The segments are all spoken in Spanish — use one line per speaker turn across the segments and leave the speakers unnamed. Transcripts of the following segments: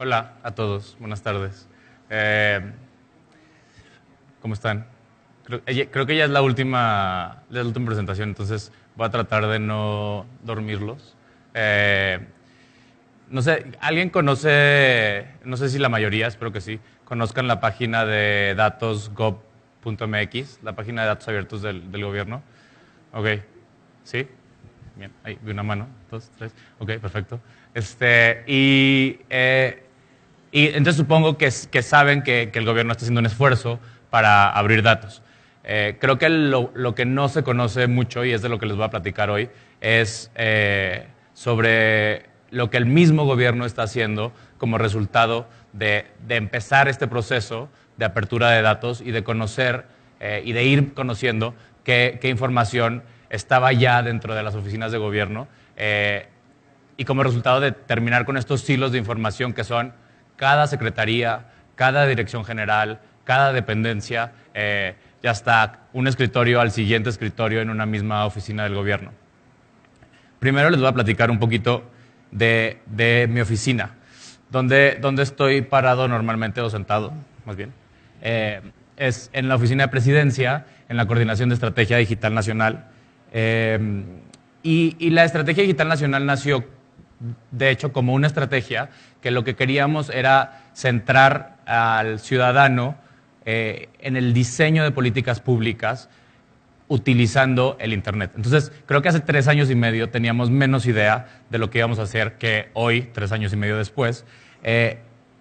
Hola a todos, buenas tardes. Eh, ¿Cómo están? Creo que ya es la última presentación, entonces voy a tratar de no dormirlos. Eh, no sé, ¿alguien conoce, no sé si la mayoría, espero que sí, conozcan la página de datos.gov.mx, la página de datos abiertos del gobierno? Ok, ¿sí? Bien, ahí vi una mano, dos, tres. Ok, perfecto. Y entonces supongo que saben que el gobierno está haciendo un esfuerzo para abrir datos. Creo que lo que no se conoce mucho, y es de lo que les voy a platicar hoy, es sobre lo que el mismo gobierno está haciendo como resultado de empezar este proceso de apertura de datos y de conocer y de ir conociendo qué información estaba ya dentro de las oficinas de gobierno y como resultado de terminar con estos silos de información que son cada secretaría, cada dirección general, cada dependencia, ya está un escritorio al siguiente escritorio en una misma oficina del gobierno. Primero les voy a platicar un poquito de mi oficina, donde estoy parado normalmente o sentado, más bien. Es en la oficina de presidencia, en la coordinación de estrategia digital nacional. Y la estrategia digital nacional nació, de hecho, como una estrategia que lo que queríamos era centrar al ciudadano en el diseño de políticas públicas utilizando el Internet. Entonces, creo que hace 3 años y medio teníamos menos idea de lo que íbamos a hacer que hoy, 3 años y medio después.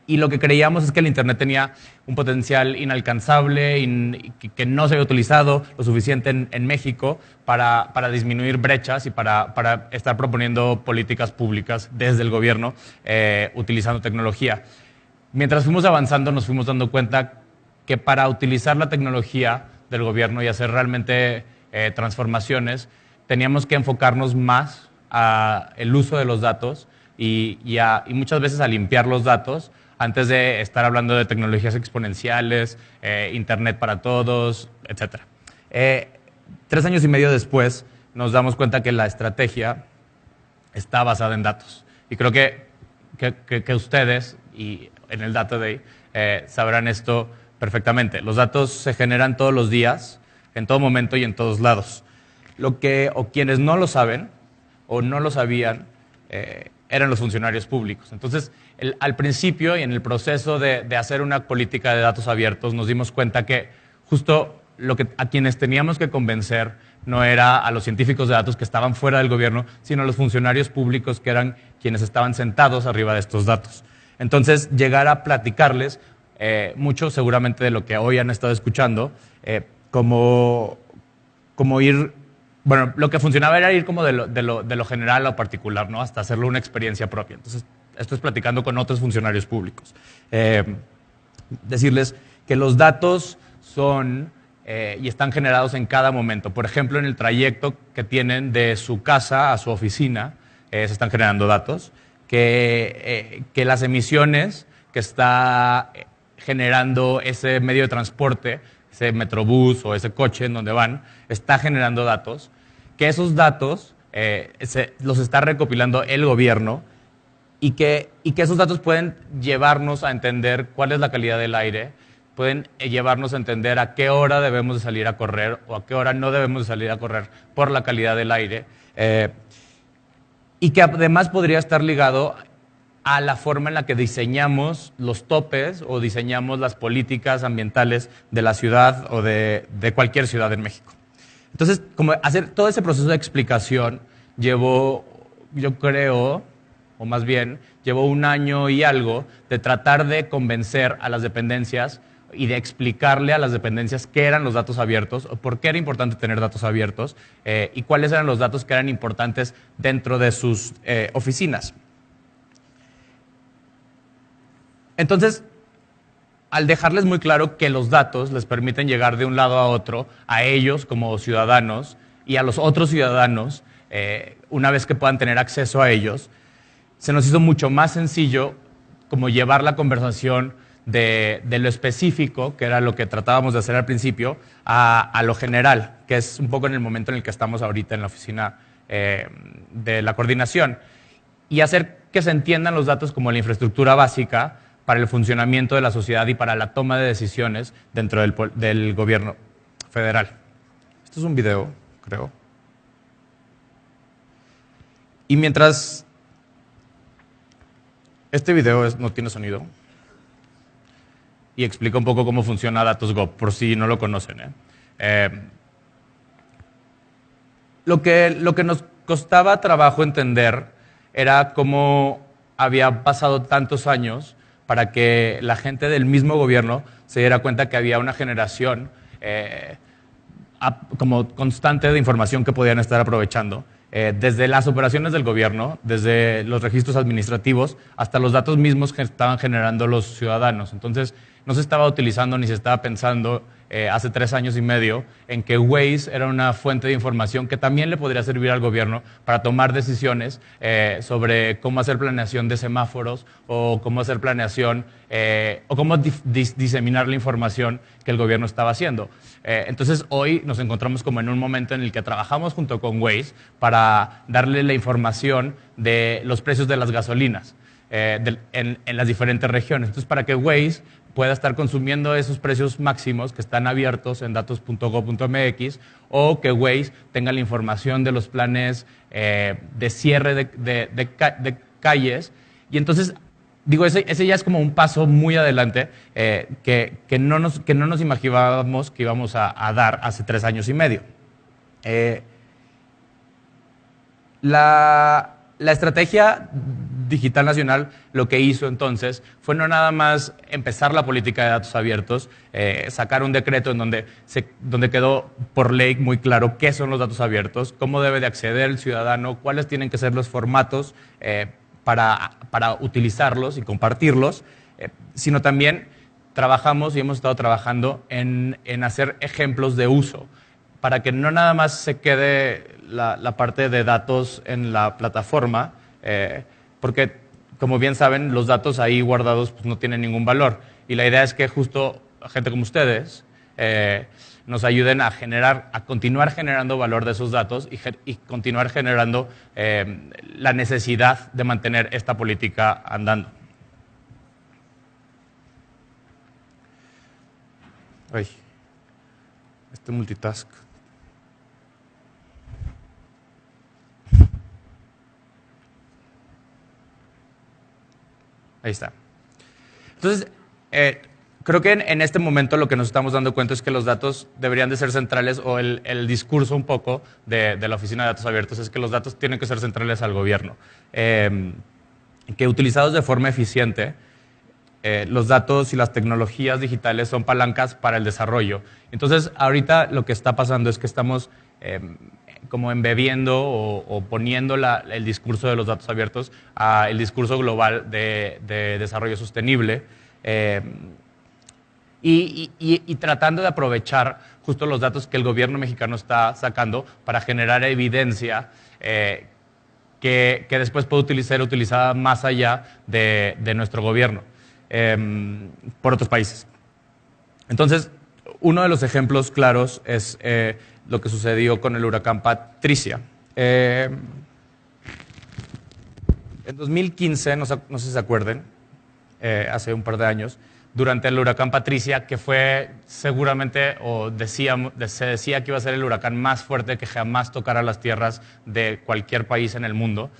Y lo que creíamos es que el Internet tenía un potencial inalcanzable y que no se había utilizado lo suficiente en México para disminuir brechas y para estar proponiendo políticas públicas desde el gobierno utilizando tecnología. Mientras fuimos avanzando nos fuimos dando cuenta que para utilizar la tecnología del gobierno y hacer realmente transformaciones, teníamos que enfocarnos más a el uso de los datos y muchas veces a limpiar los datos antes de estar hablando de tecnologías exponenciales, Internet para todos, etc. 3 años y medio después nos damos cuenta que la estrategia está basada en datos. Y creo que ustedes, y en el Data Day, sabrán esto perfectamente. Los datos se generan todos los días, en todo momento y en todos lados. O quienes no lo saben o no lo sabían eran los funcionarios públicos. Entonces, al principio y en el proceso de hacer una política de datos abiertos, nos dimos cuenta que justo a quienes teníamos que convencer no era a los científicos de datos que estaban fuera del gobierno, sino a los funcionarios públicos que eran quienes estaban sentados arriba de estos datos. Entonces, llegar a platicarles mucho seguramente de lo que hoy han estado escuchando, como ir, bueno, lo que funcionaba era ir como de lo general a lo particular, ¿no? Hasta hacerlo una experiencia propia. Entonces, esto es platicando con otros funcionarios públicos. Decirles que los datos son y están generados en cada momento. Por ejemplo, en el trayecto que tienen de su casa a su oficina, se están generando datos, que las emisiones que está generando ese medio de transporte, ese metrobús o ese coche en donde van, está generando datos, que esos datos los está recopilando el gobierno y que esos datos pueden llevarnos a entender cuál es la calidad del aire, pueden llevarnos a entender a qué hora debemos de salir a correr o a qué hora no debemos de salir a correr por la calidad del aire, y que además podría estar ligado a la forma en la que diseñamos los topes o diseñamos las políticas ambientales de la ciudad o de cualquier ciudad en México. Entonces, como hacer todo ese proceso de explicación llevó, yo creo, o más bien, llevó 1 año y algo de tratar de convencer a las dependencias y de explicarle a las dependencias qué eran los datos abiertos, o por qué era importante tener datos abiertos y cuáles eran los datos que eran importantes dentro de sus oficinas. Entonces, al dejarles muy claro que los datos les permiten llegar de un lado a otro, a ellos como ciudadanos y a los otros ciudadanos, una vez que puedan tener acceso a ellos, se nos hizo mucho más sencillo como llevar la conversación de lo específico, que era lo que tratábamos de hacer al principio, a lo general, que es un poco en el momento en el que estamos ahorita en la oficina de la coordinación. Y hacer que se entiendan los datos como la infraestructura básica para el funcionamiento de la sociedad y para la toma de decisiones dentro del gobierno federal. Esto es un video, creo. Y mientras... Este video no tiene sonido y explica un poco cómo funciona Datos.gov, por si no lo conocen. Lo que nos costaba trabajo entender era cómo había pasado tantos años para que la gente del mismo gobierno se diera cuenta que había una generación como constante de información que podían estar aprovechando. Desde las operaciones del gobierno, desde los registros administrativos, hasta los datos mismos que estaban generando los ciudadanos. Entonces, no se estaba utilizando ni se estaba pensando hace 3 años y medio en que Waze era una fuente de información que también le podría servir al gobierno para tomar decisiones sobre cómo hacer planeación de semáforos o cómo hacer planeación o cómo diseminar la información que el gobierno estaba haciendo. Entonces, hoy nos encontramos como en un momento en el que trabajamos junto con Waze para darle la información de los precios de las gasolinas en las diferentes regiones. Entonces, para que Waze pueda estar consumiendo esos precios máximos que están abiertos en datos.gov.mx o que Waze tenga la información de los planes de cierre de calles. Y entonces, digo, ese ya es como un paso muy adelante que no nos imaginábamos que íbamos a dar hace 3 años y medio. La estrategia digital nacional lo que hizo entonces fue no nada más empezar la política de datos abiertos, sacar un decreto en donde quedó por ley muy claro qué son los datos abiertos, cómo debe de acceder el ciudadano, cuáles tienen que ser los formatos para utilizarlos y compartirlos, sino también trabajamos y hemos estado trabajando en hacer ejemplos de uso para que no nada más se quede la parte de datos en la plataforma, porque, como bien saben, los datos ahí guardados pues, no tienen ningún valor. Y la idea es que justo gente como ustedes nos ayuden a continuar generando valor de esos datos y continuar generando la necesidad de mantener esta política andando. Ay, este multitask. Ahí está. Entonces, creo que en este momento lo que nos estamos dando cuenta es que los datos deberían de ser centrales, o el discurso un poco de la Oficina de Datos Abiertos es que los datos tienen que ser centrales al gobierno. Que utilizados de forma eficiente, los datos y las tecnologías digitales son palancas para el desarrollo. Entonces, ahorita lo que está pasando es que estamos como embebiendo o poniendo el discurso de los datos abiertos al discurso global de desarrollo sostenible y tratando de aprovechar justo los datos que el gobierno mexicano está sacando para generar evidencia que después puede ser utilizada más allá de nuestro gobierno por otros países. Entonces, uno de los ejemplos claros es lo que sucedió con el huracán Patricia. En 2015, no sé si se acuerden, hace un par de años, durante el huracán Patricia, que fue seguramente, se decía que iba a ser el huracán más fuerte que jamás tocara las tierras de cualquier país en el mundo.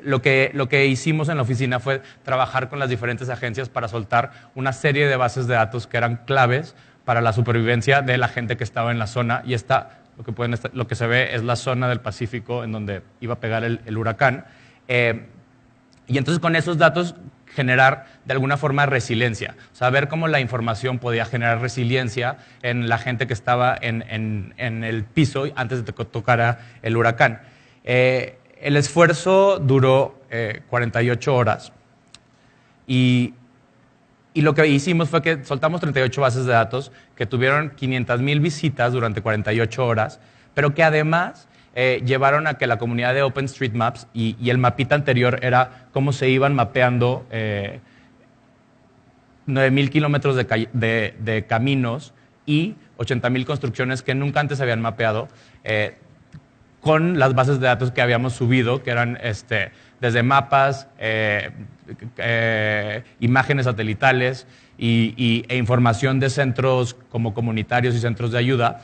Lo que hicimos en la oficina fue trabajar con las diferentes agencias para soltar una serie de bases de datos que eran claves para la supervivencia de la gente que estaba en la zona. Y lo que se ve es la zona del Pacífico en donde iba a pegar el huracán. Y entonces con esos datos generar de alguna forma resiliencia, o sea, ver cómo la información podía generar resiliencia en la gente que estaba en el piso antes de que tocara el huracán. El esfuerzo duró 48 horas y lo que hicimos fue que soltamos 38 bases de datos que tuvieron 500,000 visitas durante 48 horas, pero que además llevaron a que la comunidad de OpenStreetMaps y el mapita anterior era cómo se iban mapeando 9,000 kilómetros de caminos y 80,000 construcciones que nunca antes se habían mapeado con las bases de datos que habíamos subido, que eran desde mapas, imágenes satelitales e información de centros como comunitarios y centros de ayuda.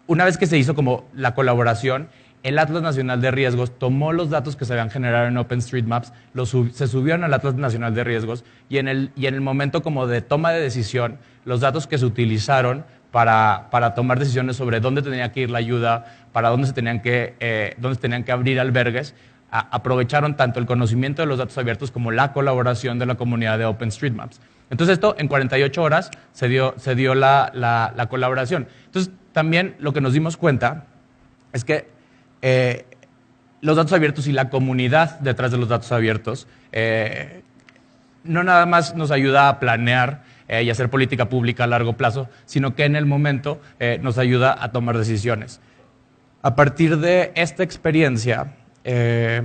Una vez que se hizo como la colaboración, el Atlas Nacional de Riesgos tomó los datos que se habían generado en OpenStreetMaps, se subieron al Atlas Nacional de Riesgos y en el momento como de toma de decisión, los datos que se utilizaron para tomar decisiones sobre dónde tenía que ir la ayuda, para dónde se tenían que abrir albergues, aprovecharon tanto el conocimiento de los datos abiertos como la colaboración de la comunidad de OpenStreetMaps. Entonces esto en 48 horas se dio la colaboración. Entonces también lo que nos dimos cuenta es que los datos abiertos y la comunidad detrás de los datos abiertos no nada más nos ayuda a planear y hacer política pública a largo plazo, sino que en el momento nos ayuda a tomar decisiones. A partir de esta experiencia, se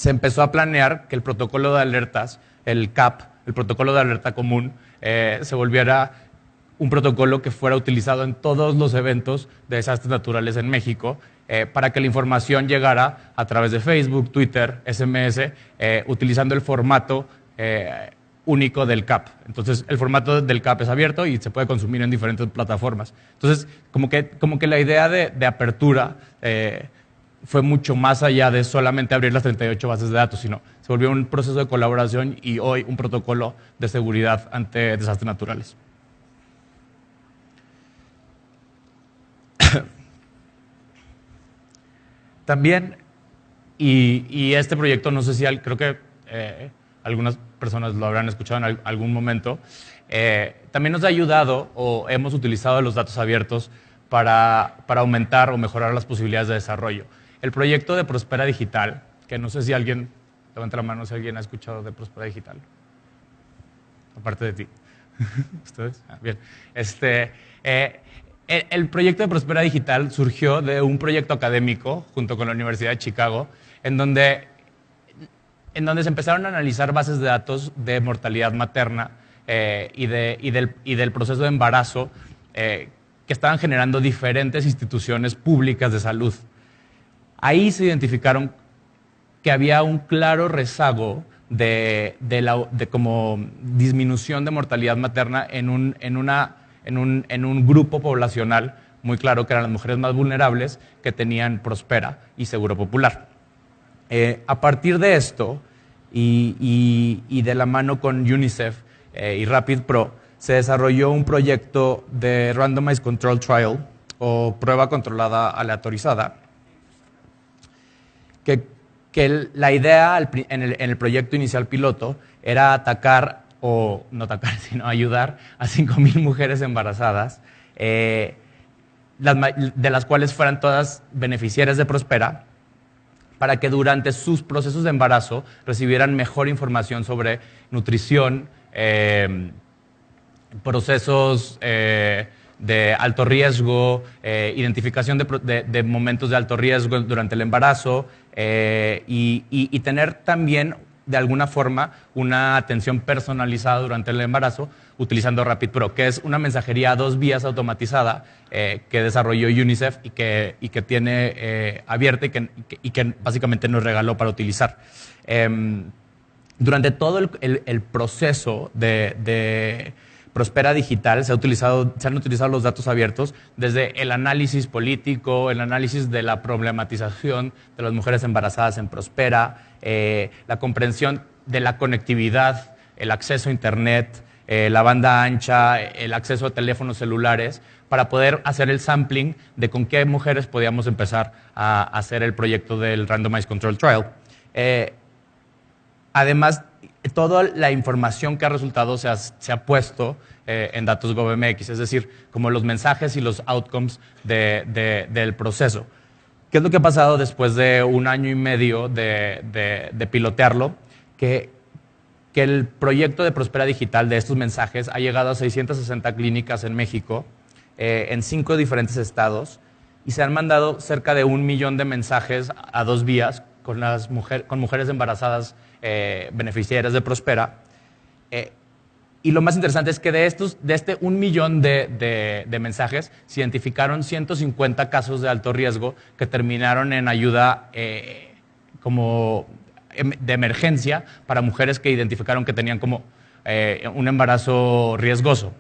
empezó a planear que el protocolo de alertas, el CAP, el protocolo de alerta común, se volviera un protocolo que fuera utilizado en todos los eventos de desastres naturales en México, para que la información llegara a través de Facebook, Twitter, SMS, utilizando el formato único del CAP. Entonces, el formato del CAP es abierto y se puede consumir en diferentes plataformas. Entonces, como que la idea de apertura fue mucho más allá de solamente abrir las 38 bases de datos, sino se volvió un proceso de colaboración y hoy un protocolo de seguridad ante desastres naturales. También, y este proyecto, no sé si creo que algunas personas lo habrán escuchado en algún momento, también nos ha ayudado o hemos utilizado los datos abiertos para aumentar o mejorar las posibilidades de desarrollo. El proyecto de Prospera Digital, que no sé si alguien, levanta la mano si alguien ha escuchado de Prospera Digital, aparte de ti. ¿Ustedes? Bien. El proyecto de Prospera Digital surgió de un proyecto académico junto con la Universidad de Chicago, en donde se empezaron a analizar bases de datos de mortalidad materna y del proceso de embarazo que estaban generando diferentes instituciones públicas de salud. Ahí se identificaron que había un claro rezago de como disminución de mortalidad materna en un grupo poblacional muy claro, que eran las mujeres más vulnerables que tenían Prospera y Seguro Popular. A partir de esto, y de la mano con UNICEF y Rapid Pro, se desarrolló un proyecto de Randomized Control Trial, o prueba controlada aleatorizada, que la idea en el proyecto inicial piloto era atacar, o no atacar, sino ayudar a 5,000 mujeres embarazadas, de las cuales fueran todas beneficiarias de Prospera, para que durante sus procesos de embarazo recibieran mejor información sobre nutrición, procesos de alto riesgo, identificación de momentos de alto riesgo durante el embarazo, y tener también de alguna forma una atención personalizada durante el embarazo utilizando Rapid Pro, que es una mensajería a 2 vías automatizada que desarrolló UNICEF y que tiene abierta y que básicamente nos regaló para utilizar. Durante todo el proceso de Prospera Digital se han utilizado los datos abiertos desde el análisis político, el análisis de la problematización de las mujeres embarazadas en Prospera, la comprensión de la conectividad, el acceso a Internet, la banda ancha, el acceso a teléfonos celulares, para poder hacer el sampling de con qué mujeres podíamos empezar a hacer el proyecto del Randomized Control Trial. Además, toda la información que ha resultado se ha puesto en datos GovMX, es decir, como los mensajes y los outcomes del proceso. ¿Qué es lo que ha pasado después de 1 año y medio de pilotearlo? Que el proyecto de Prospera Digital de estos mensajes ha llegado a 660 clínicas en México, en 5 diferentes estados, y se han mandado cerca de 1 millón de mensajes a 2 vías con mujeres embarazadas beneficiarias de Prospera. Y lo más interesante es que de este 1 millón de mensajes se identificaron 150 casos de alto riesgo que terminaron en ayuda de emergencia para mujeres que identificaron que tenían como un embarazo riesgoso.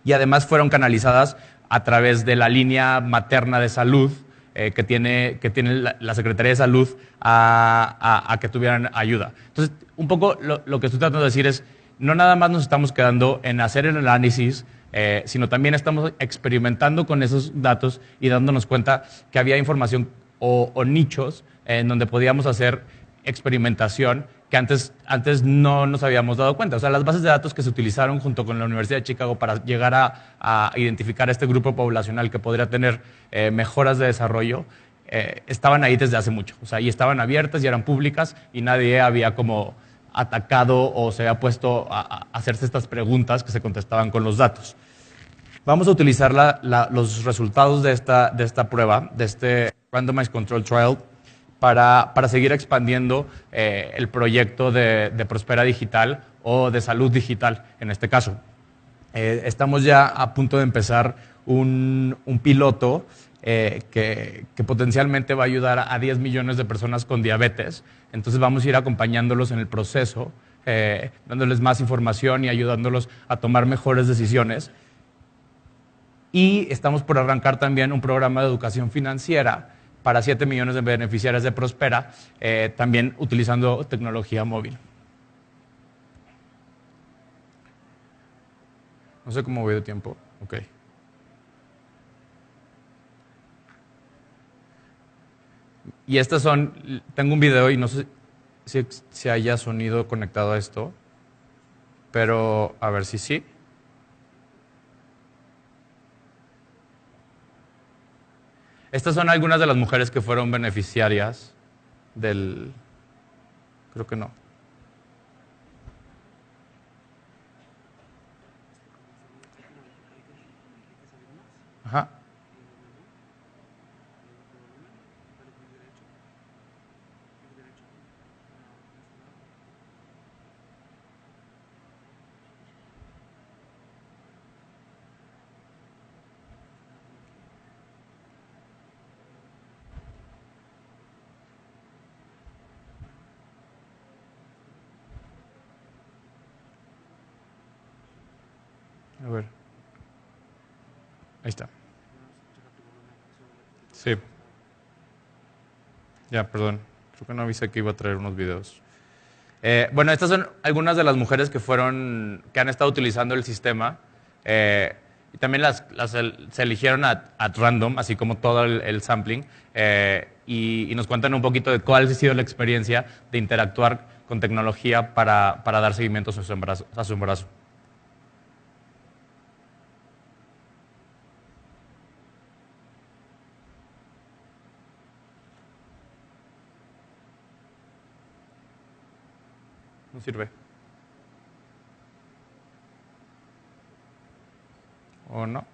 Y además fueron canalizadas a través de la línea materna de salud que tiene la Secretaría de Salud a que tuvieran ayuda. Entonces, un poco lo que estoy tratando de decir es, no nada más nos estamos quedando en hacer el análisis, sino también estamos experimentando con esos datos y dándonos cuenta que había información o nichos en donde podíamos hacer experimentación que antes no nos habíamos dado cuenta. O sea, las bases de datos que se utilizaron junto con la Universidad de Chicago para llegar a identificar este grupo poblacional que podría tener mejoras de desarrollo, estaban ahí desde hace mucho. O sea, y estaban abiertas y eran públicas y nadie había como atacado o se había puesto a hacerse estas preguntas que se contestaban con los datos. Vamos a utilizar los resultados de esta prueba, de este Randomized Control Trial, para seguir expandiendo el proyecto de Prospera Digital o de Salud Digital, en este caso. Estamos ya a punto de empezar un piloto que potencialmente va a ayudar a 10 millones de personas con diabetes. Entonces vamos a ir acompañándolos en el proceso, dándoles más información y ayudándolos a tomar mejores decisiones. Y estamos por arrancar también un programa de educación financiera para 7 millones de beneficiarios de Prospera, también utilizando tecnología móvil. No sé cómo voy de tiempo. Ok. Y estas son, tengo un video y no sé si haya sonido conectado a esto, pero a ver si sí. Estas son algunas de las mujeres que fueron beneficiarias del... Creo que no. Ajá. A ver. Ahí está. Sí. Ya, perdón. Creo que no avisé que iba a traer unos videos. Bueno, estas son algunas de las mujeres que han estado utilizando el sistema. Y también se eligieron at random, así como todo el sampling. Y nos cuentan un poquito de cuál ha sido la experiencia de interactuar con tecnología para dar seguimiento a su embarazo. No sirve. ¿O no?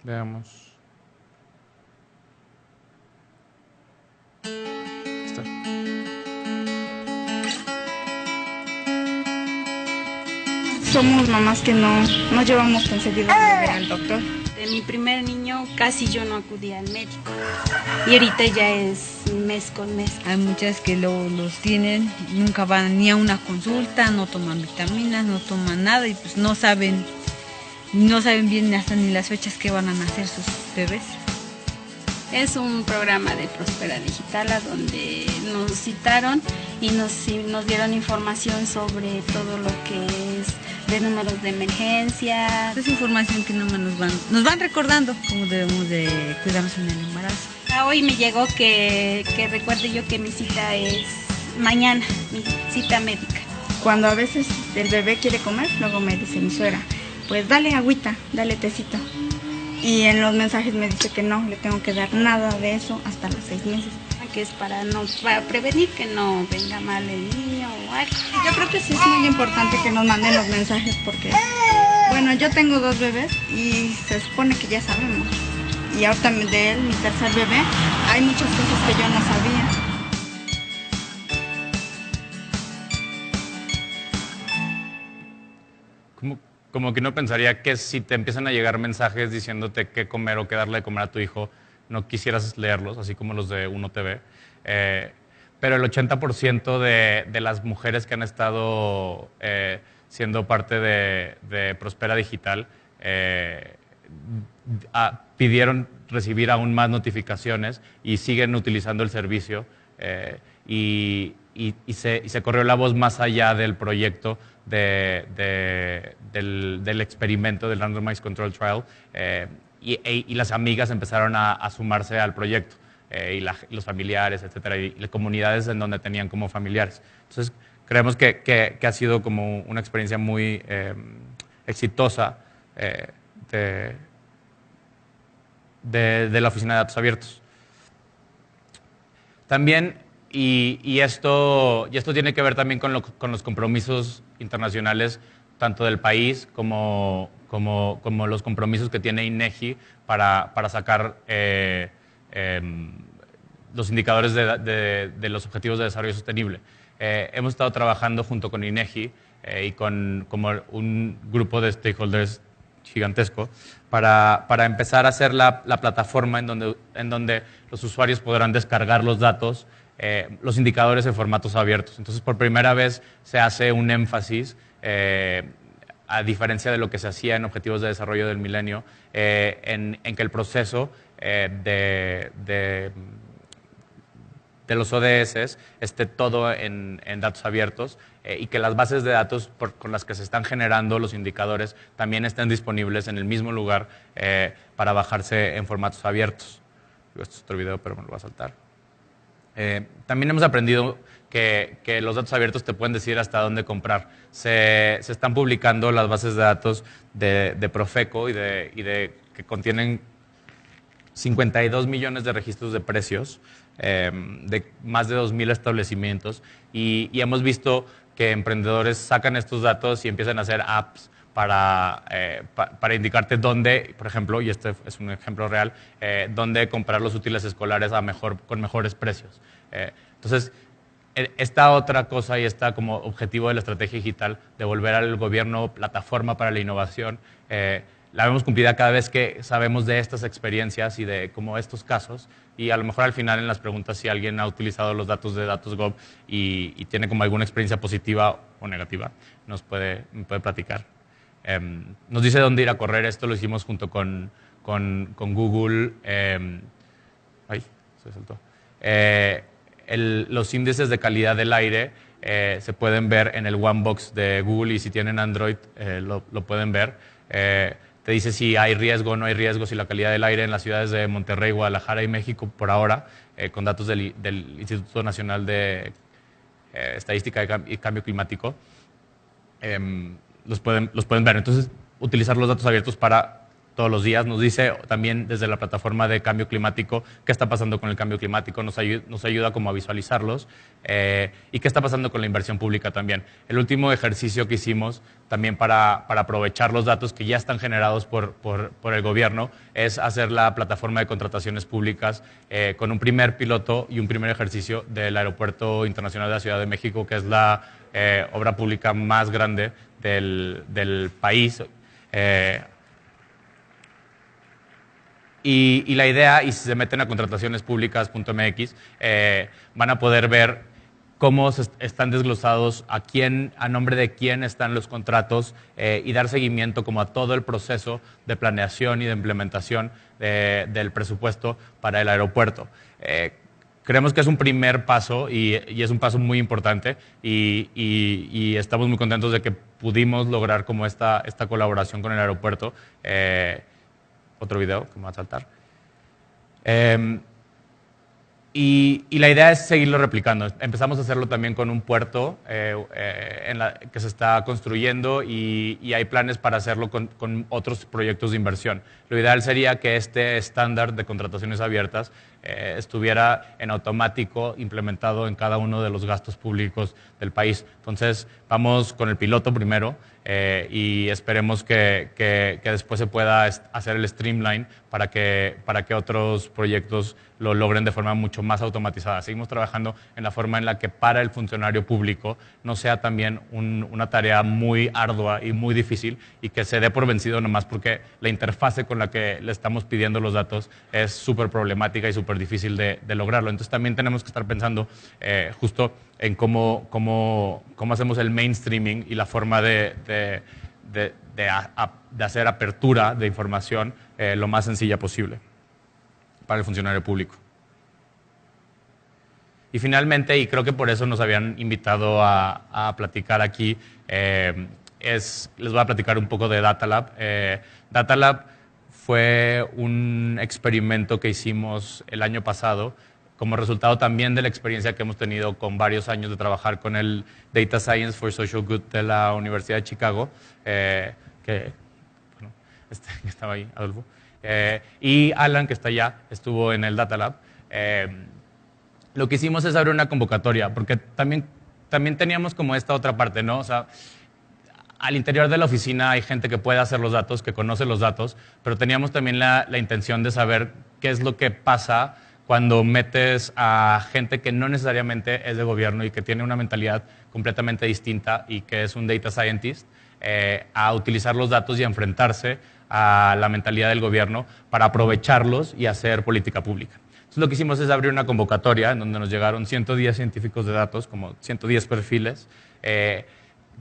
Veamos. Está.
Somos mamás que no llevamos tan seguido a ver al doctor.
De mi primer niño casi yo no acudía al médico y ahorita ya es mes con mes.
Hay muchas que los tienen, nunca van ni a una consulta, no toman vitaminas, no toman nada y pues no saben bien hasta ni las fechas que van a nacer sus bebés.
Es un programa de Prospera Digital a donde nos citaron y nos dieron información sobre todo lo que es de números de emergencia.
Es información que nos van recordando cómo debemos de cuidarnos en el embarazo.
Hoy me llegó que recuerde yo que mi cita es mañana, mi cita médica.
Cuando a veces el bebé quiere comer, luego me dice mi suegra, pues dale agüita, dale tecito. Y en los mensajes me dice que no le tengo que dar nada de eso hasta los 6 meses.
que es para prevenir que no venga mal el niño o algo.
Yo creo que sí es muy importante que nos manden los mensajes porque, bueno, yo tengo 2 bebés y se supone que ya sabemos. Y ahorita de él, mi tercer bebé, hay muchas cosas que yo no sabía.
Como que uno pensaría que si te empiezan a llegar mensajes diciéndote qué comer o qué darle de comer a tu hijo, no quisieras leerlos, así como los de Uno TV. Pero el 80% de las mujeres que han estado siendo parte de Prospera Digital pidieron recibir aún más notificaciones y siguen utilizando el servicio y se corrió la voz más allá del proyecto del experimento del Randomized Control Trial y las amigas empezaron a sumarse al proyecto y los familiares, etcétera, y las comunidades en donde tenían como familiares. Entonces, creemos que ha sido como una experiencia muy exitosa de la Oficina de Datos Abiertos. También, y esto tiene que ver también con los compromisos internacionales, tanto del país como los compromisos que tiene INEGI para sacar los indicadores de los Objetivos de Desarrollo Sostenible. Hemos estado trabajando junto con INEGI y con como un grupo de stakeholders gigantesco para empezar a hacer la plataforma en donde los usuarios podrán descargar los datos, los indicadores en formatos abiertos. Entonces, por primera vez se hace un énfasis, a diferencia de lo que se hacía en Objetivos de Desarrollo del Milenio, en que el proceso de los ODS esté todo en datos abiertos y que las bases de datos con las que se están generando los indicadores también estén disponibles en el mismo lugar para bajarse en formatos abiertos. Esto es otro video, pero me lo voy a saltar. También hemos aprendido que los datos abiertos te pueden decir hasta dónde comprar. Se están publicando las bases de datos de Profeco que contienen 52 millones de registros de precios, de más de 2,000 establecimientos y hemos visto que emprendedores sacan estos datos y empiezan a hacer apps para indicarte dónde, por ejemplo, y este es un ejemplo real, dónde comprar los útiles escolares con mejores precios. Entonces, esta otra cosa y esta como objetivo de la estrategia digital de volver al gobierno plataforma para la innovación, la vemos cumplida cada vez que sabemos de estas experiencias y de como estos casos y a lo mejor al final en las preguntas si alguien ha utilizado los datos de DatosGov y tiene como alguna experiencia positiva o negativa, me puede platicar. Nos dice dónde ir a correr, esto lo hicimos junto con Google. Ay, se saltó. Los índices de calidad del aire se pueden ver en el OneBox de Google y si tienen Android lo pueden ver. Te dice si hay riesgo o no hay riesgo, si la calidad del aire en las ciudades de Monterrey, Guadalajara y México por ahora, con datos del Instituto Nacional de Estadística y Cambio Climático, los pueden ver. Entonces, utilizar los datos abiertos para todos los días. Nos dice también desde la plataforma de cambio climático qué está pasando con el cambio climático, nos ayuda como a visualizarlos y qué está pasando con la inversión pública también. El último ejercicio que hicimos también para aprovechar los datos que ya están generados por el gobierno es hacer la plataforma de contrataciones públicas con un primer piloto y un primer ejercicio del Aeropuerto Internacional de la Ciudad de México, que es la obra pública más grande del país. Y la idea, y si se meten a contratacionespúblicas.mx, van a poder ver cómo están desglosados, a nombre de quién están los contratos y dar seguimiento como a todo el proceso de planeación y de implementación del presupuesto para el aeropuerto. Creemos que es un primer paso y es un paso muy importante y estamos muy contentos de que pudimos lograr como esta colaboración con el aeropuerto. Otro video que me va a saltar. Y la idea es seguirlo replicando. Empezamos a hacerlo también con un puerto que se está construyendo y hay planes para hacerlo con otros proyectos de inversión. Lo ideal sería que este estándar de contrataciones abiertas estuviera en automático implementado en cada uno de los gastos públicos del país. Entonces, vamos con el piloto primero y esperemos que después se pueda hacer el streamline para que otros proyectos lo logren de forma mucho más automatizada. Seguimos trabajando en la forma en la que para el funcionario público no sea también una tarea muy ardua y muy difícil y que se dé por vencido nomás porque la interfase con la que le estamos pidiendo los datos es súper problemática y súper difícil de lograrlo. Entonces también tenemos que estar pensando justo en cómo hacemos el mainstreaming y la forma de hacer apertura de información lo más sencilla posible para el funcionario público. Y finalmente, y creo que por eso nos habían invitado a platicar aquí, les voy a platicar un poco de Data Lab. Data Lab fue un experimento que hicimos el año pasado como resultado también de la experiencia que hemos tenido con varios años de trabajar con el Data Science for Social Good de la Universidad de Chicago, que estaba ahí, Adolfo. Y Alan, que está allá, estuvo en el Data Lab. Lo que hicimos es abrir una convocatoria, porque también teníamos como esta otra parte, ¿no? O sea, al interior de la oficina hay gente que puede hacer los datos, que conoce los datos, pero teníamos también la intención de saber qué es lo que pasa cuando metes a gente que no necesariamente es de gobierno y que tiene una mentalidad completamente distinta y que es un data scientist, a utilizar los datos y a enfrentarse a la mentalidad del gobierno para aprovecharlos y hacer política pública. Entonces lo que hicimos es abrir una convocatoria en donde nos llegaron 110 científicos de datos, como 110 perfiles.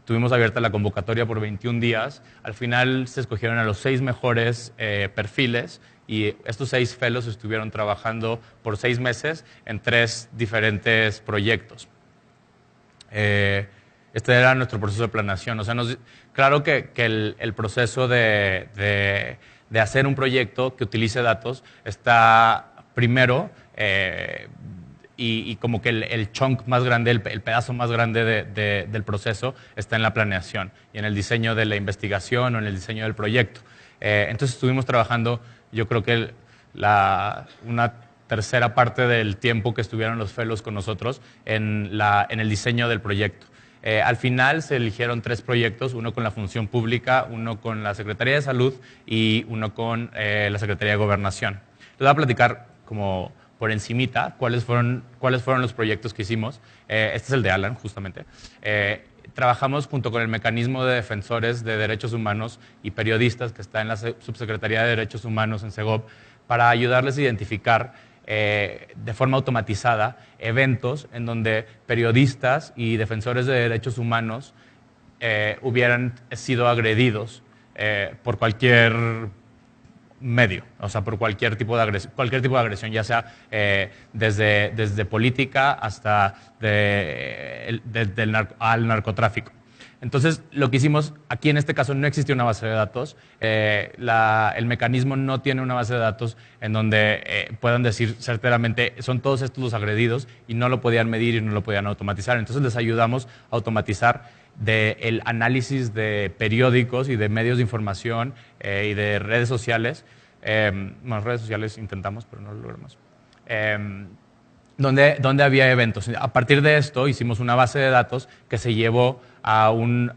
Tuvimos abierta la convocatoria por 21 días. Al final se escogieron a los 6 mejores perfiles y estos 6 fellows estuvieron trabajando por 6 meses en 3 diferentes proyectos. Este era nuestro proceso de planeación. O sea, claro que el proceso de hacer un proyecto que utilice datos está primero y como que el chunk más grande, el pedazo más grande del proceso está en la planeación y en el diseño de la investigación o en el diseño del proyecto. Entonces estuvimos trabajando, yo creo que una tercera parte del tiempo que estuvieron los fellows con nosotros en el diseño del proyecto. Al final se eligieron 3 proyectos, uno con la función pública, uno con la Secretaría de Salud y uno con la Secretaría de Gobernación. Les voy a platicar como por encimita cuáles fueron los proyectos que hicimos. Este es el de Alan, justamente. Trabajamos junto con el Mecanismo de Defensores de Derechos Humanos y Periodistas, que está en la Subsecretaría de Derechos Humanos en Segov, para ayudarles a identificar de forma automatizada eventos en donde periodistas y defensores de derechos humanos hubieran sido agredidos por cualquier medio, o sea, por cualquier tipo de agresión, ya sea desde política hasta al narcotráfico. Entonces, lo que hicimos, aquí en este caso no existe una base de datos, el mecanismo no tiene una base de datos en donde puedan decir certeramente son todos estos los agredidos y no lo podían medir y no lo podían automatizar. Entonces, les ayudamos a automatizar el análisis de periódicos y de medios de información y de redes sociales. Bueno, redes sociales intentamos, pero no lo logramos. Donde había eventos. A partir de esto hicimos una base de datos que se llevó a un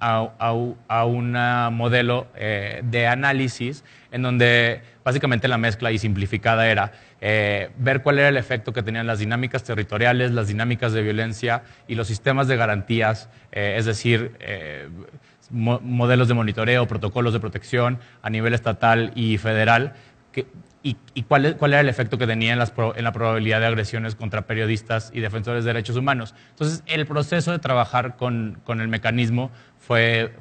modelo de análisis en donde básicamente la mezcla y simplificada era ver cuál era el efecto que tenían las dinámicas territoriales, las dinámicas de violencia y los sistemas de garantías, es decir, modelos de monitoreo, protocolos de protección a nivel estatal y federal, y cuál era el efecto que tenía en la probabilidad de agresiones contra periodistas y defensores de derechos humanos. Entonces, el proceso de trabajar con el mecanismo fue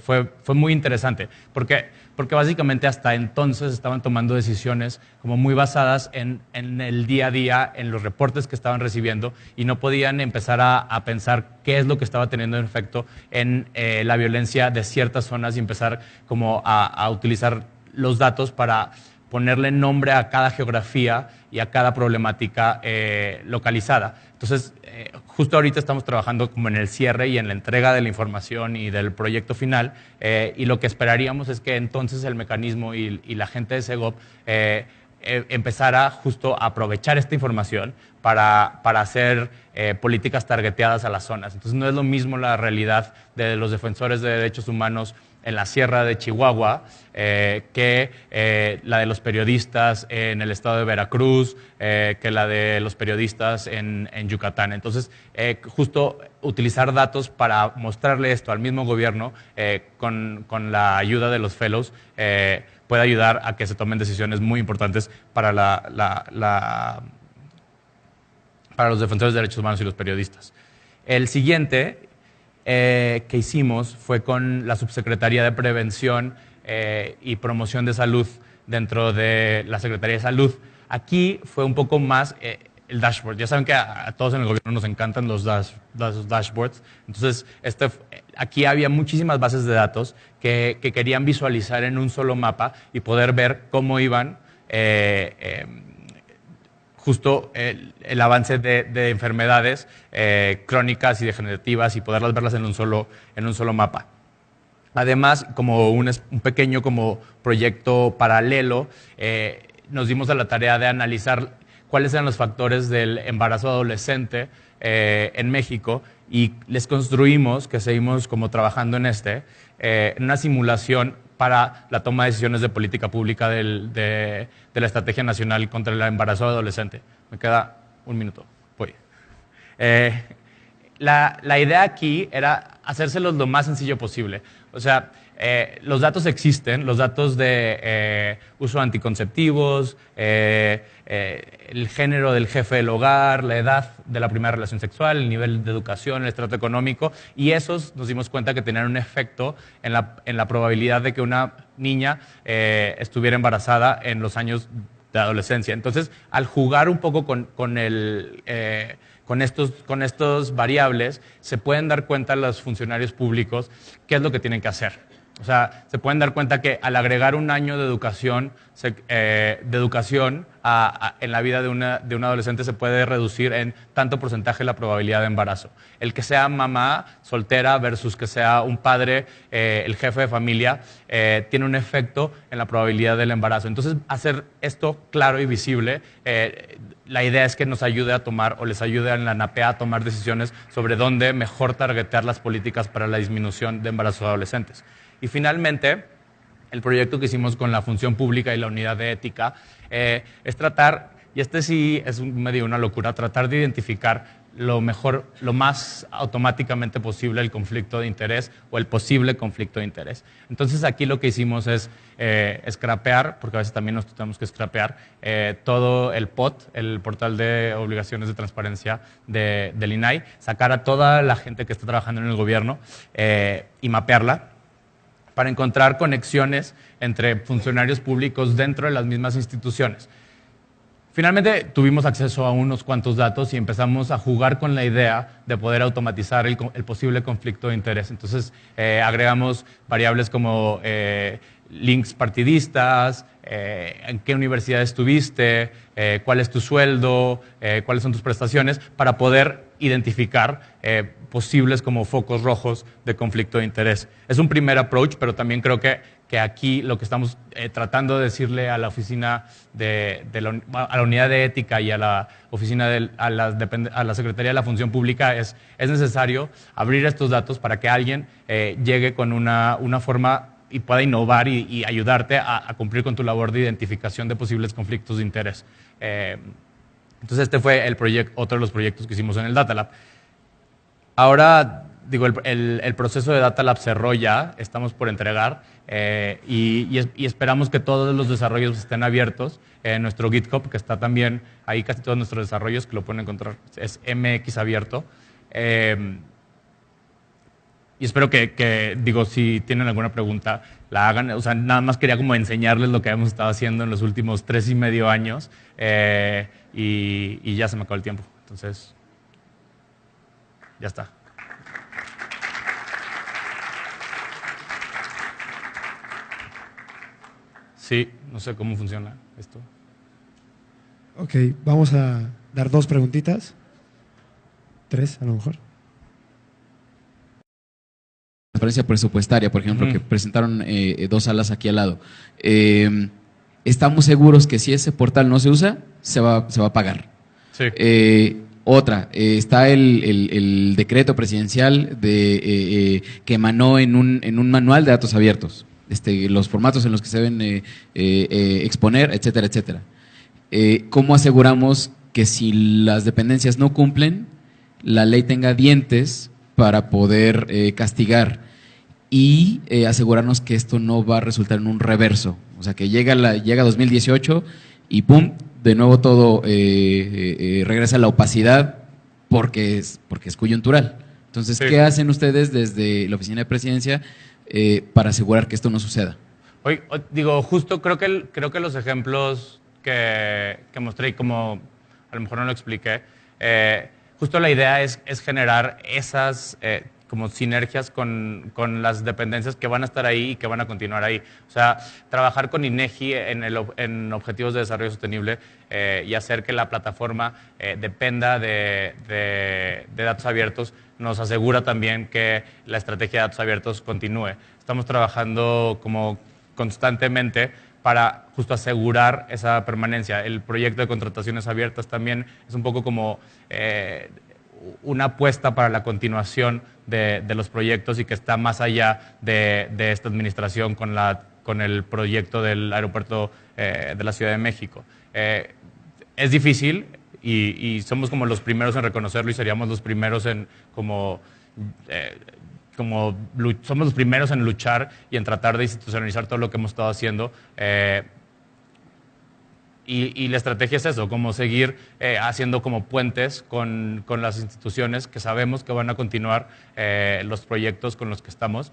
muy interesante, porque básicamente hasta entonces estaban tomando decisiones como muy basadas en el día a día, en los reportes que estaban recibiendo, y no podían empezar a pensar qué es lo que estaba teniendo efecto en la violencia de ciertas zonas y empezar como a utilizar los datos para ponerle nombre a cada geografía y a cada problemática localizada. Entonces, justo ahorita estamos trabajando como en el cierre y en la entrega de la información y del proyecto final, y lo que esperaríamos es que entonces el mecanismo y la gente de Segov empezara justo a aprovechar esta información para hacer políticas targeteadas a las zonas. Entonces, no es lo mismo la realidad de los defensores de derechos humanos en la Sierra de Chihuahua que la de los periodistas en el estado de Veracruz, que la de los periodistas en Yucatán. Entonces, justo utilizar datos para mostrarle esto al mismo gobierno con la ayuda de los fellows puede ayudar a que se tomen decisiones muy importantes para para los defensores de derechos humanos y los periodistas. El siguiente que hicimos fue con la Subsecretaría de Prevención y Promoción de Salud dentro de la Secretaría de Salud. Aquí fue un poco más el dashboard. Ya saben que a todos en el gobierno nos encantan los dashboards. Entonces, aquí había muchísimas bases de datos que querían visualizar en un solo mapa y poder ver cómo iban justo el avance de enfermedades crónicas y degenerativas y poderlas verlas en un solo mapa. Además, como un pequeño como proyecto paralelo, nos dimos a la tarea de analizar cuáles eran los factores del embarazo adolescente en México y les construimos, que seguimos como trabajando en una simulación para la toma de decisiones de política pública de la Estrategia Nacional contra el Embarazo Adolescente. Me queda un minuto. Voy. La idea aquí era hacérselos lo más sencillo posible. O sea, los datos existen, los datos de uso de anticonceptivos, el género del jefe del hogar, la edad de la primera relación sexual, el nivel de educación, el estrato económico, y esos nos dimos cuenta que tenían un efecto en la probabilidad de que una niña estuviera embarazada en los años de adolescencia. Entonces, al jugar un poco con estos variables, se pueden dar cuenta los funcionarios públicos qué es lo que tienen que hacer. O sea, se pueden dar cuenta que al agregar un año de educación, en la vida de un adolescente se puede reducir en tanto porcentaje la probabilidad de embarazo. El que sea mamá soltera versus que sea un padre, el jefe de familia, tiene un efecto en la probabilidad del embarazo. Entonces, hacer esto claro y visible, la idea es que nos ayude a tomar, o les ayude en la NAPEA a tomar decisiones sobre dónde mejor targetear las políticas para la disminución de embarazos adolescentes. Y finalmente, el proyecto que hicimos con la Función Pública y la Unidad de Ética es tratar, y sí es medio una locura, tratar de identificar lo más automáticamente posible el conflicto de interés o el posible conflicto de interés. Entonces aquí lo que hicimos es scrapear, porque a veces también nos tenemos que scrapear, todo el POT, el portal de obligaciones de transparencia del INAI, sacar a toda la gente que está trabajando en el gobierno y mapearla, para encontrar conexiones entre funcionarios públicos dentro de las mismas instituciones. Finalmente tuvimos acceso a unos cuantos datos y empezamos a jugar con la idea de poder automatizar el posible conflicto de interés. Entonces agregamos variables como links partidistas, en qué universidad estuviste, cuál es tu sueldo, cuáles son tus prestaciones, para poder identificar posibles como focos rojos de conflicto de interés. Es un primer approach, pero también creo que aquí lo que estamos tratando de decirle a la oficina a la unidad de ética y a la oficina a la Secretaría de la Función Pública es necesario abrir estos datos para que alguien llegue con una forma y pueda innovar y ayudarte a cumplir con tu labor de identificación de posibles conflictos de interés. Entonces este fue otro de los proyectos que hicimos en el Data Lab. Ahora, digo, el proceso de Data Lab cerró ya, estamos por entregar y esperamos que todos los desarrollos estén abiertos. Nuestro GitHub, que está también ahí, casi todos nuestros desarrollos, que lo pueden encontrar, es MX abierto. Y espero digo, si tienen alguna pregunta, la hagan. O sea, nada más quería como enseñarles lo que hemos estado haciendo en los últimos 3.5 años y ya se me acabó el tiempo. Entonces, ya está. Sí, No sé cómo funciona esto.
Ok, vamos a dar 2 preguntitas. 3 a lo mejor.
Transparencia presupuestaria, por ejemplo, que presentaron 2 salas aquí al lado. Estamos seguros que si ese portal no se usa, se va a pagar.
Sí.
Otra, está el decreto presidencial que emanó en un manual de datos abiertos, los formatos en los que se deben exponer, etcétera, etcétera. ¿Cómo aseguramos que si las dependencias no cumplen, la ley tenga dientes para poder castigar y asegurarnos que esto no va a resultar en un reverso? O sea, que llega 2018 y ¡pum!, de nuevo todo regresa a la opacidad porque es coyuntural. Entonces,
sí.
¿Qué hacen ustedes desde la Oficina de Presidencia para asegurar que esto no suceda?
Justo creo que los ejemplos que mostré, y como a lo mejor no lo expliqué, justo la idea es generar esas como sinergias con las dependencias que van a estar ahí y que van a continuar ahí. O sea, trabajar con INEGI en Objetivos de Desarrollo Sostenible y hacer que la plataforma dependa de datos abiertos nos asegura también que la estrategia de datos abiertos continúe. Estamos trabajando como constantemente para justo asegurar esa permanencia. El proyecto de contrataciones abiertas también es un poco como una apuesta para la continuación de los proyectos y que está más allá de esta administración con el proyecto del aeropuerto de la Ciudad de México. Es difícil y somos como los primeros en reconocerlo y seríamos los primeros en somos los primeros en luchar y en tratar de institucionalizar todo lo que hemos estado haciendo. Y la estrategia es eso, como seguir haciendo como puentes con las instituciones que sabemos que van a continuar los proyectos con los que estamos.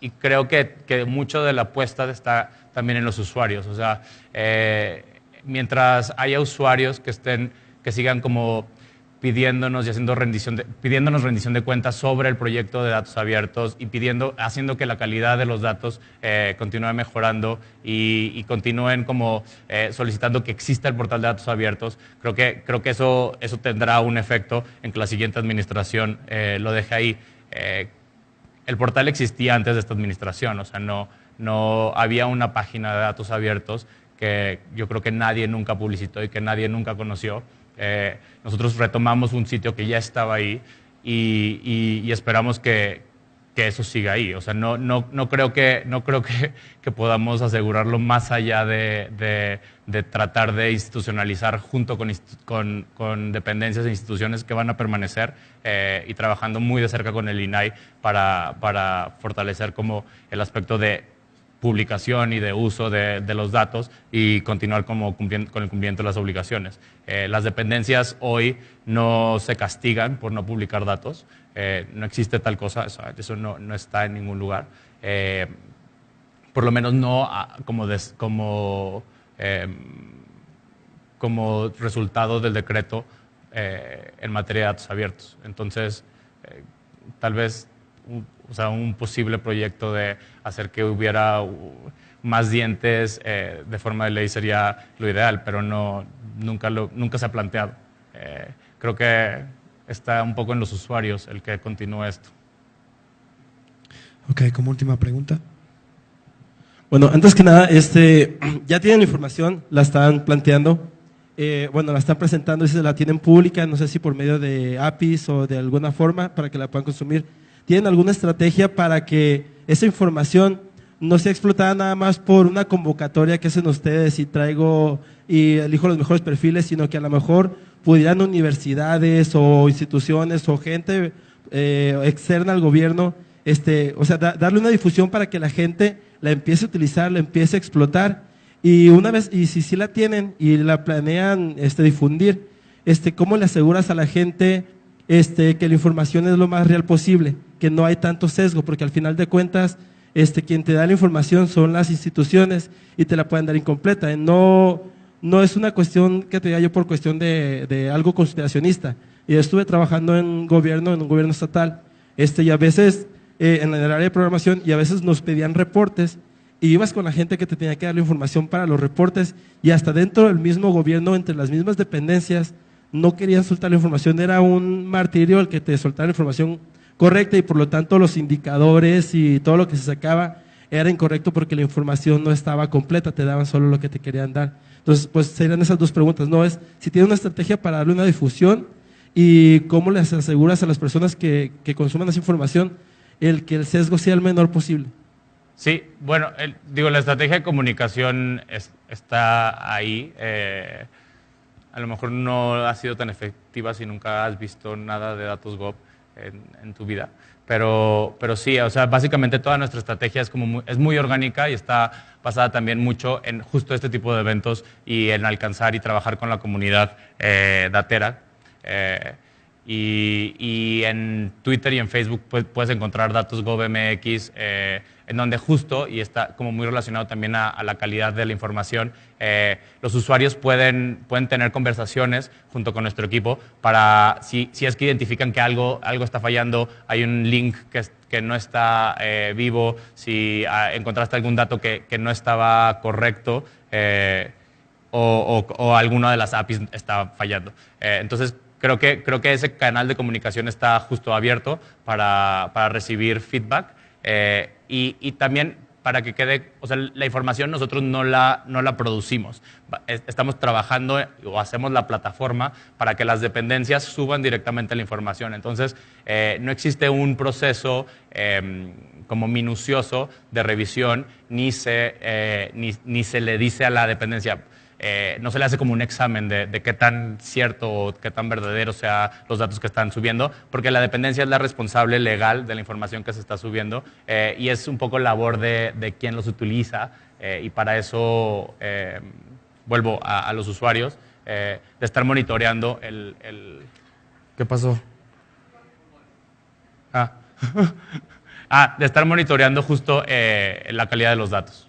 Y creo que mucho de la apuesta está también en los usuarios. O sea, mientras haya usuarios que sigan como pidiéndonos rendición de cuentas sobre el proyecto de datos abiertos y haciendo que la calidad de los datos continúe mejorando y continúen como solicitando que exista el portal de datos abiertos. Creo que eso tendrá un efecto en que la siguiente administración lo deje ahí. El portal existía antes de esta administración, o sea, no había una página de datos abiertos que yo creo que nadie nunca publicitó y que nadie nunca conoció. Nosotros retomamos un sitio que ya estaba ahí y esperamos que eso siga ahí. O sea, no creo que podamos asegurarlo más allá de tratar de institucionalizar junto con dependencias e instituciones que van a permanecer y trabajando muy de cerca con el INAI para fortalecer como el aspecto de publicación y de uso de los datos y continuar con el cumplimiento de las obligaciones. Las dependencias hoy no se castigan por no publicar datos, no existe tal cosa, eso no está en ningún lugar, por lo menos no como resultado del decreto en materia de datos abiertos. Entonces, tal vez un posible proyecto de hacer que hubiera más dientes de forma de ley sería lo ideal, pero nunca se ha planteado. Creo que está un poco en los usuarios el que continúe esto.
Ok, como última pregunta. Bueno, antes que nada, ya tienen información, la están planteando, la están presentando y se la tienen pública, no sé si por medio de APIs o de alguna forma para que la puedan consumir. ¿Tienen alguna estrategia para que esa información no sea explotada nada más por una convocatoria que hacen ustedes y elijo los mejores perfiles, sino que a lo mejor pudieran universidades o instituciones o gente externa al gobierno, darle una difusión para que la gente la empiece a utilizar, la empiece a explotar y si la tienen y la planean difundir, ¿cómo le aseguras a la gente que la información es lo más real posible, que no hay tanto sesgo, porque al final de cuentas quien te da la información son las instituciones y te la pueden dar incompleta? No es una cuestión que te diga yo por cuestión de algo conspiracionista. Yo estuve trabajando en un gobierno estatal, y a veces en el área de programación, y a veces nos pedían reportes y ibas con la gente que te tenía que dar la información para los reportes, y hasta dentro del mismo gobierno, entre las mismas dependencias, no querían soltar la información. Era un martirio el que te soltara la información correcta, y por lo tanto los indicadores y todo lo que se sacaba era incorrecto porque la información no estaba completa, te daban solo lo que te querían dar. Entonces, pues serían esas dos preguntas, ¿no? Es si tienes una estrategia para darle una difusión y cómo les aseguras a las personas que consuman esa información que el sesgo sea el menor posible.
Sí, bueno, la estrategia de comunicación está ahí. A lo mejor no ha sido tan efectiva si nunca has visto nada de datos Gov en tu vida. Pero sí, o sea, básicamente toda nuestra estrategia es muy orgánica y está basada también mucho en justo este tipo de eventos y en alcanzar y trabajar con la comunidad datera. Y en Twitter y en Facebook puedes encontrar datos GovMX, en donde justo, y está como muy relacionado también a la calidad de la información, los usuarios pueden tener conversaciones junto con nuestro equipo para, si es que identifican que algo está fallando, hay un link que no está vivo, si encontraste algún dato que no estaba correcto, o alguna de las APIs está fallando. Entonces, creo que ese canal de comunicación está justo abierto para recibir feedback, y también para que quede, o sea, la información nosotros no la producimos. Estamos trabajando o hacemos la plataforma para que las dependencias suban directamente la información. Entonces, no existe un proceso como minucioso de revisión, ni se le dice a la dependencia, no se le hace como un examen de qué tan cierto o qué tan verdadero sea los datos que están subiendo, porque la dependencia es la responsable legal de la información que se está subiendo, y es un poco labor de quien los utiliza, y para eso vuelvo a los usuarios, de estar monitoreando ¿Qué pasó? De estar monitoreando justo la calidad de los datos.